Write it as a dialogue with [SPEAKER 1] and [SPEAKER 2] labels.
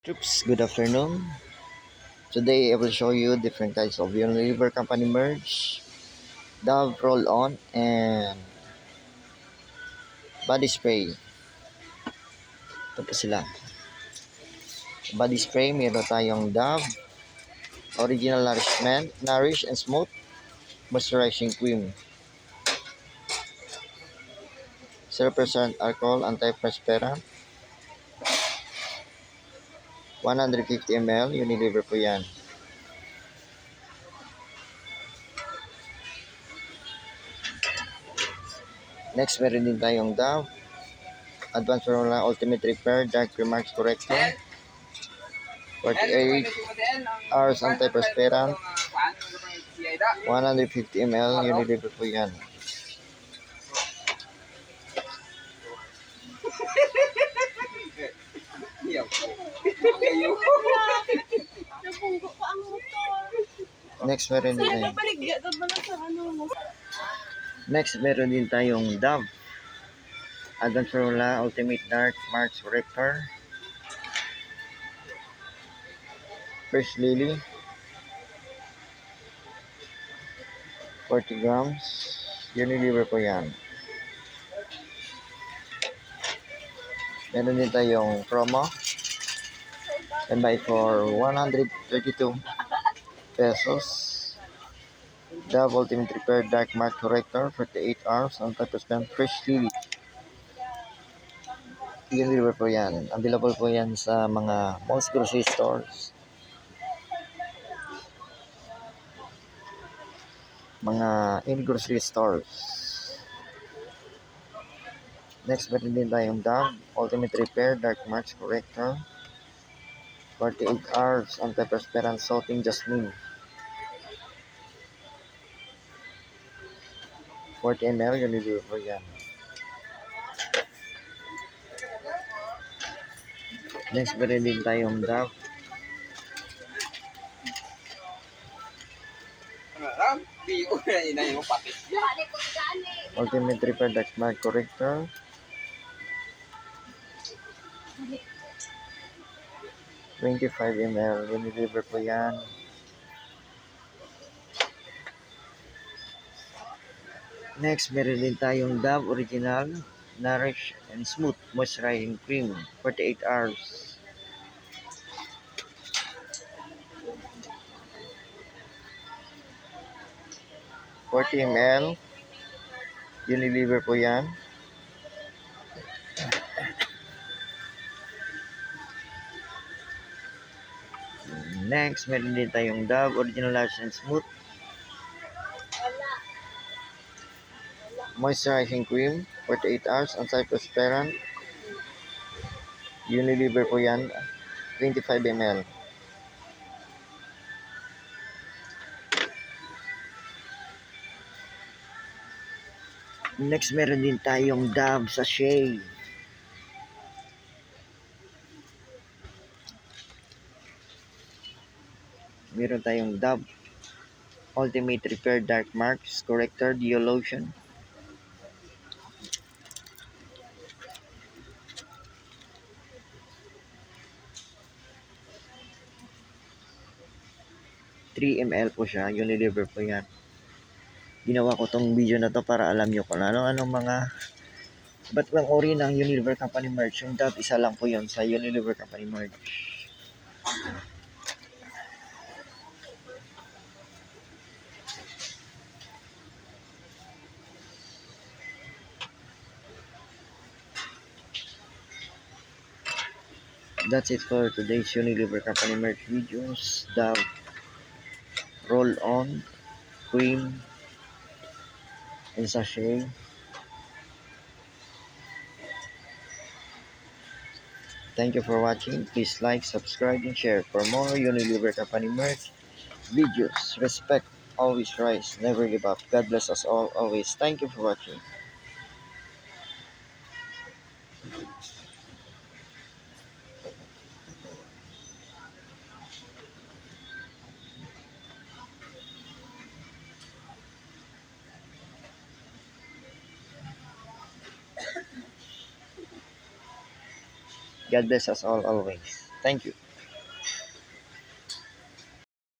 [SPEAKER 1] Troops, good afternoon. Today I will show you different types of Unilever Company merch, Dove roll-on, and body spray. Ito po sila. Body spray, meron tayong Dove, Original Nourishment, Nourish and Smooth, Moisturizing Cream. 0% alcohol, anti-perspirant. 150 ml, Unilever po yan. Next, meron din tayong Dove, Advanced Formula Ultimate Repair, Dark Remarks Corrector. 48 hours anti-perspirant. 150 ml, Unilever po yan. Next, meron din tayong Dove Advanced Formula Ultimate Dark Marks Corrector. First Lily, 40 grams, Unilever po yan. Meron din tayong promo, and buy for 132 pesos. Dove Ultimate Repair Dark Mark Corrector, 48 hours, anti-perspirant, Fresh Lily. Unilever po yan. Available po yan sa mga most grocery stores, mga in-grocery stores. Next, meron din tayong Dove Ultimate Repair Dark Marks Corrector, 48 hours anti-perspirant Soaking Jasmine, 40 ml, Unilever po yan. Next, meron din tayong Dove Ultimate Repair Dark Mark Corrector, 25 ml, Unilever po yan. Next, meron din tayong Dove Original Nourish and Smooth Moisturizing Cream, 48 hours. $40 ml, Unilever po yan. Next, meron din tayong Dove Original Nourish and Smooth Moisturizing Cream, 48 hours, anti-perspirant, Unilever po yan, 25 ml. Next, meron din tayong Dove Sachet. Meron tayong Dove Ultimate Repair Dark Marks Corrector Dio Lotion. $3 ml po siya, Unilever po yan. Ginawa ko tong video na to para alam nyo kung ano-anong mga ba't bang ori ng Unilever Company merch. Yung Dove, isa lang po yun sa Unilever Company merch. That's it for today's Unilever Company merch videos. Dove roll-on, cream, and sachet. Thank you for watching. Please like, subscribe, and share for more Unilever Company merch videos. Respect, always rise, never give up. God bless us all always. Thank you for watching. God bless us all always. Thank you.